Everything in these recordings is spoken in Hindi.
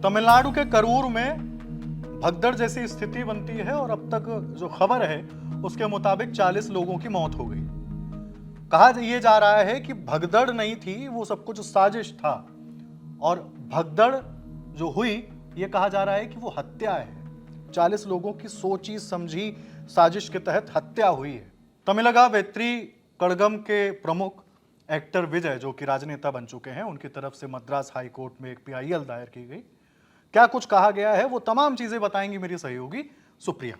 तमिलनाडु के करूर में भगदड़ जैसी स्थिति बनती है और अब तक जो खबर है उसके मुताबिक 40 लोगों की मौत हो गई। कहा यह जा रहा है कि भगदड़ नहीं थी, वो सब कुछ साजिश था और भगदड़ जो हुई यह कहा जा रहा है कि वो हत्या है। 40 लोगों की सोची समझी साजिश के तहत हत्या हुई है। तमिलगा वेत्री कड़गम के प्रमुख एक्टर विजय, जो कि राजनेता बन चुके हैं, उनकी तरफ से मद्रास हाई कोर्ट में एक पीआईएल दायर की गई। क्या कुछ कहा गया है वो तमाम चीजें बताएंगी मेरी सहयोगी सुप्रिया।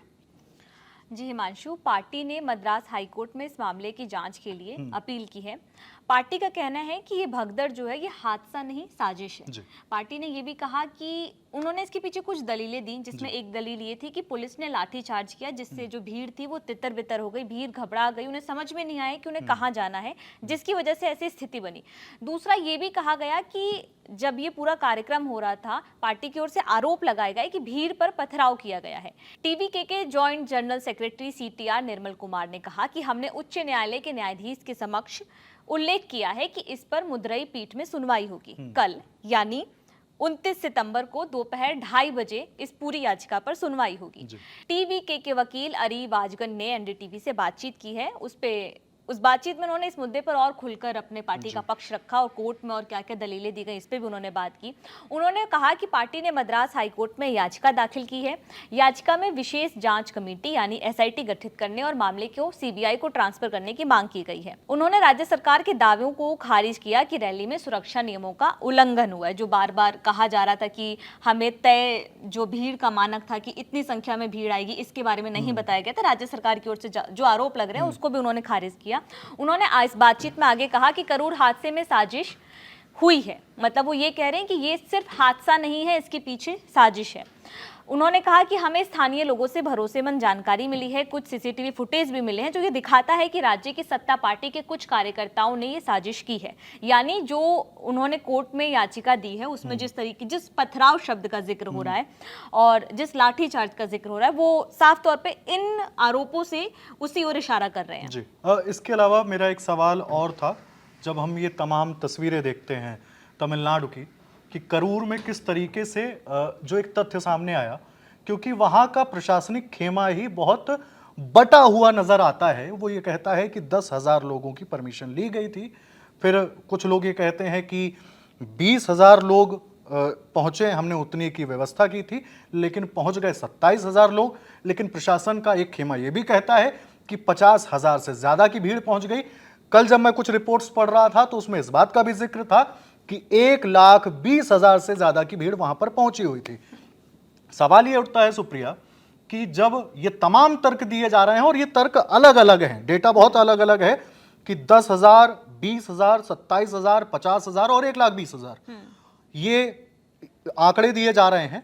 जी हिमांशु, पार्टी ने मद्रास हाईकोर्ट में इस मामले की जांच के लिए अपील की है। पार्टी का कहना है कि ये भगदड़ जो है ये हादसा नहीं, साजिश है। पार्टी ने ये भी कहा कि उन्होंने इसके पीछे कुछ दलीलें दी, जिसमें एक दलील ये थी कि पुलिस ने लाठीचार्ज किया, जिससे जो भीड़ थी वो तितर बितर हो गई, भीड़ घबरा गई, उन्हें समझ में नहीं आया कि उन्हें कहाँ जाना है, जिसकी वजह से ऐसी स्थिति बनी। दूसरा ये भी कहा गया कि जब ये पूरा कार्यक्रम हो रहा था, पार्टी की ओर से आरोप लगाए गए कि भीड़ पर पथराव किया गया है। टीवीके के joint general secretary CTR Nirmal Kumar ने कहा कि हमने उच्च न्यायालय के न्यायाधीश के समक्ष उल्लेख किया है कि इस पर मुद्रई पीठ में सुनवाई होगी। कल यानी 29 सितंबर को दोपहर 2:30 बजे इस पूरी याचिका पर सुनवाई होगी। टीवीके के वकील अरी वाजगन ने एनडीटीवी से बातचीत की है। उस बातचीत में उन्होंने इस मुद्दे पर और खुलकर अपने पार्टी का पक्ष रखा और कोर्ट में और क्या क्या दलीलें दी गई इस पर भी उन्होंने बात की। उन्होंने कहा कि पार्टी ने मद्रास हाईकोर्ट में याचिका दाखिल की है। याचिका में विशेष जांच कमेटी यानी एसआईटी गठित करने और मामले को सीबीआई को ट्रांसफर करने की मांग की गई है। उन्होंने राज्य सरकार के दावों को खारिज किया कि रैली में सुरक्षा नियमों का उल्लंघन हुआ है। जो बार बार कहा जा रहा था कि हमें तय जो भीड़ का मानक था कि इतनी संख्या में भीड़ आएगी, इसके बारे में नहीं बताया गया था। राज्य सरकार की ओर से जो आरोप लग रहे हैं उसको भी उन्होंने खारिज किया। उन्होंने इस बातचीत में आगे कहा कि करूर हादसे में साजिश हुई है, मतलब वो ये कह रहे हैं कि ये सिर्फ हादसा नहीं है, इसके पीछे साजिश है। उन्होंने कहा कि हमें स्थानीय लोगों से भरोसेमंद जानकारी मिली है, कुछ सीसीटीवी फुटेज भी मिले हैं जो ये दिखाता है कि राज्य की सत्ता पार्टी के कुछ कार्यकर्ताओं ने ये साजिश की है। यानी जो उन्होंने कोर्ट में याचिका दी है उसमें जिस पथराव शब्द का जिक्र हो रहा है और जिस लाठीचार्ज का जिक्र हो रहा है, वो साफ तौर पे इन आरोपों से उसी ओर इशारा कर रहे हैं। जी, इसके अलावा मेरा एक सवाल और था। जब हम ये तमाम तस्वीरें देखते हैं तमिलनाडु की कि करूर में किस तरीके से जो एक तथ्य सामने आया, क्योंकि वहां का प्रशासनिक खेमा ही बहुत बटा हुआ नजर आता है। वो ये कहता है कि 10,000 लोगों की परमिशन ली गई थी, फिर कुछ लोग ये कहते हैं कि 20,000 लोग पहुंचे, हमने उतनी की व्यवस्था की थी, लेकिन पहुंच गए 27,000 लोग। लेकिन प्रशासन का एक खेमा ये भी कहता है कि 50,000 से ज्यादा की भीड़ पहुंच गई। कल जब मैं कुछ रिपोर्ट्स पढ़ रहा था तो उसमें इस बात का भी जिक्र था कि 1,20,000 से ज्यादा की भीड़ वहां पर पहुंची हुई थी। सवाल ये उठता है सुप्रिया कि जब ये तमाम तर्क दिए जा रहे हैं और ये तर्क अलग अलग हैं, डेटा बहुत अलग अलग है कि 10,000, 20,000, 27,000, 50,000 और 1,20,000 ये आंकड़े दिए जा रहे हैं।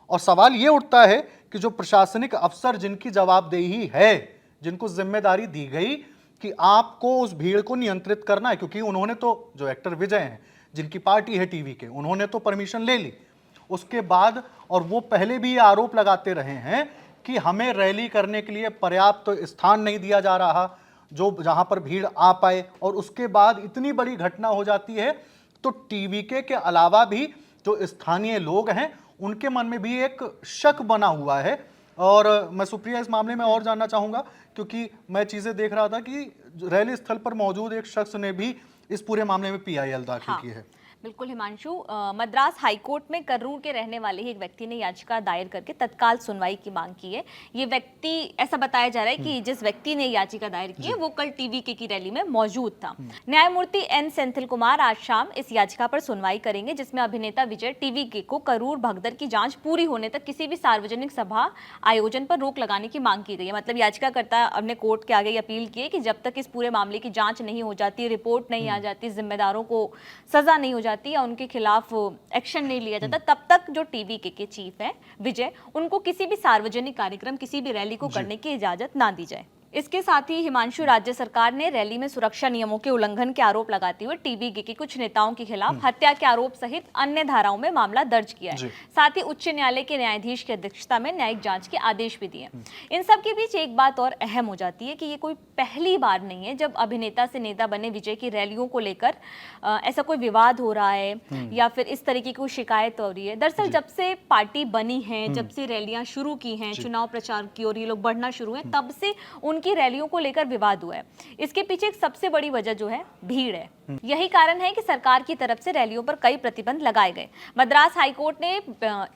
और सवाल ये उठता है कि जो प्रशासनिक अफसर जिनकी जवाबदेही है, जिनको जिम्मेदारी दी गई कि आपको उस भीड़ को नियंत्रित करना है, क्योंकि उन्होंने तो, जो एक्टर विजय हैं जिनकी पार्टी है टीवी के, उन्होंने तो परमिशन ले ली उसके बाद, और वो पहले भी ये आरोप लगाते रहे हैं कि हमें रैली करने के लिए पर्याप्त तो स्थान नहीं दिया जा रहा जो जहां पर भीड़ आ पाए। और उसके बाद इतनी बड़ी घटना हो जाती है तो टीवीके के अलावा भी जो स्थानीय लोग हैं उनके मन में भी एक शक बना हुआ है। और मैं सुप्रिया इस मामले में और जानना चाहूंगा, क्योंकि मैं चीजें देख रहा था कि रैली स्थल पर मौजूद एक शख्स ने भी इस पूरे मामले में पीआईएल दाखिल की है। बिल्कुल हिमांशु, मद्रास हाईकोर्ट में करूर के रहने वाले ही एक व्यक्ति ने याचिका दायर करके तत्काल सुनवाई की मांग की है। ये व्यक्ति, ऐसा बताया जा रहा है कि जिस व्यक्ति ने याचिका दायर की है वो कल टीवीके की रैली में मौजूद था। न्यायमूर्ति एन सेंथिल कुमार आज शाम इस याचिका पर सुनवाई करेंगे, जिसमें अभिनेता विजय टीवीके को करूर भगदड़ की जांच पूरी होने तक किसी भी सार्वजनिक सभा आयोजन पर रोक लगाने की मांग की गई है। मतलब याचिकाकर्ता अपने कोर्ट के आगे अपील की है कि जब तक इस पूरे मामले की जांच नहीं हो जाती, रिपोर्ट नहीं आ जाती, जिम्मेदारों को सजा नहीं हो जाती या उनके खिलाफ एक्शन नहीं लिया जाता, तब तक जो टीवीके के चीफ है विजय, उनको किसी भी सार्वजनिक कार्यक्रम, किसी भी रैली को करने की इजाजत ना दी जाए। इसके साथ ही हिमांशु, राज्य सरकार ने रैली में सुरक्षा नियमों के उल्लंघन के आरोप लगाते हुए टीबीके के कुछ नेताओं के खिलाफ हत्या के आरोप सहित अन्य धाराओं में मामला दर्ज किया है। साथ ही उच्च न्यायालय के न्यायाधीश की अध्यक्षता में न्यायिक जांच के आदेश भी दिए। इन सब के बीच एक बात और अहम हो जाती है कि ये कोई पहली बार नहीं है जब अभिनेता से नेता बने विजय की रैलियों को लेकर ऐसा कोई विवाद हो रहा है या फिर इस तरीके की कोई शिकायत हो रही है। दरअसल जब से पार्टी बनी है, जब से रैलियां शुरू की हैं, चुनाव प्रचार की और ये लोग बढ़ना शुरू है, तब से उनकी रैलियों को लेकर विवाद हुआ है। इसके पीछे एक सबसे बड़ी वजह जो है भीड़ है। यही कारण है कि सरकार की तरफ से रैलियों पर कई प्रतिबंध लगाए गए। मद्रास हाईकोर्ट ने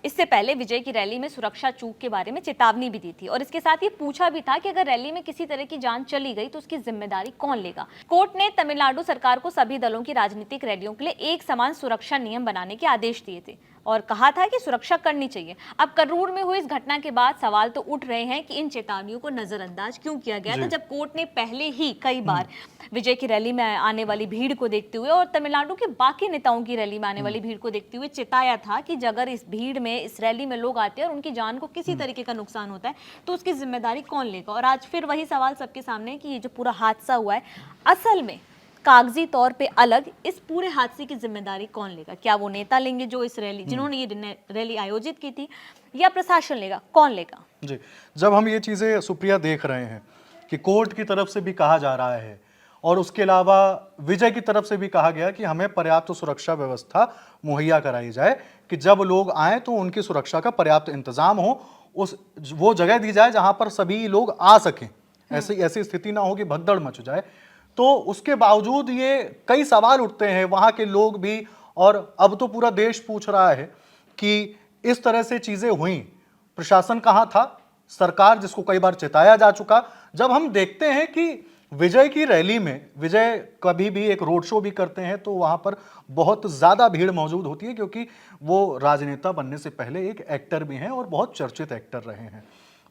इससे पहले विजय की रैली में सुरक्षा चूक के बारे में चेतावनी भी दी थी और इसके साथ ही पूछा भी था कि अगर रैली में किसी तरह की जान चली गई तो उसकी जिम्मेदारी कौन लेगा। कोर्ट ने तमिलनाडु सरकार को सभी दलों की राजनीतिक रैलियों के लिए एक समान सुरक्षा नियम बनाने के आदेश दिए थे और कहा था कि सुरक्षा करनी चाहिए। अब करूर में हुई इस घटना के बाद सवाल तो उठ रहे हैं कि इन चेतावनियों को नजरअंदाज क्यों किया गया था, जब कोर्ट ने पहले ही कई बार विजय की रैली में आने वाली भीड़ को देखते हुए और तमिलनाडु के बाकी नेताओं की रैली में आने वाली भीड़ को देखते हुए चेताया था कि अगर इस भीड़ में, इस रैली में लोग आते हैं और उनकी जान को किसी तरीके का नुकसान होता है तो उसकी जिम्मेदारी कौन लेगा। और आज फिर वही सवाल सबके सामने है कि ये जो पूरा हादसा हुआ है, असल में कागजी तौर पे अलग, इस पूरे हादसे की जिम्मेदारी कौन लेगा? क्या वो नेता लेंगे जो इस रैली, जिन्होंने ये रैली आयोजित की थी, या प्रशासन लेगा? कौन लेगा? जी, जब हम ये चीज़ें सुप्रिया देख रहे हैं कि कोर्ट की तरफ से भी कहा जा रहा है और उसके अलावा विजय की तरफ से भी कहा गया कि हमें पर्याप्त सुरक्षा व्यवस्था मुहैया कराई जाए कि जब लोग आए तो उनकी सुरक्षा का पर्याप्त इंतजाम हो, वो जगह दी जाए जहां पर सभी लोग आ सकें, ऐसी स्थिति ना हो कि भगदड़ मच जाए। तो उसके बावजूद ये कई सवाल उठते हैं वहां के लोग भी, और अब तो पूरा देश पूछ रहा है कि इस तरह से चीजें हुई, प्रशासन कहां था, सरकार जिसको कई बार चेताया जा चुका। जब हम देखते हैं कि विजय की रैली में, विजय कभी भी एक रोड शो भी करते हैं तो वहां पर बहुत ज्यादा भीड़ मौजूद होती है क्योंकि वो राजनेता बनने से पहले एक एक्टर भी हैं और बहुत चर्चित एक्टर रहे हैं।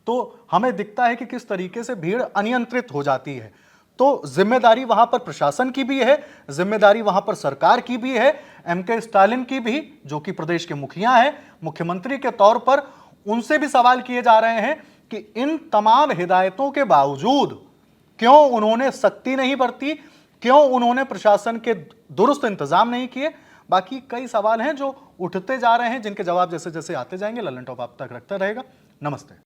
तो हमें दिखता है कि किस तरीके से भीड़ अनियंत्रित हो जाती है। तो जिम्मेदारी वहां पर प्रशासन की भी है, जिम्मेदारी वहां पर सरकार की भी है, एमके स्टालिन की भी, जो कि प्रदेश के मुखिया हैं, मुख्यमंत्री के तौर पर उनसे भी सवाल किए जा रहे हैं कि इन तमाम हिदायतों के बावजूद क्यों उन्होंने सख्ती नहीं बरती, क्यों उन्होंने प्रशासन के दुरुस्त इंतजाम नहीं किए। बाकी कई सवाल हैं जो उठते जा रहे हैं, जिनके जवाब जैसे जैसे आते जाएंगे ललन टॉप आप तक रखता रहेगा। नमस्ते।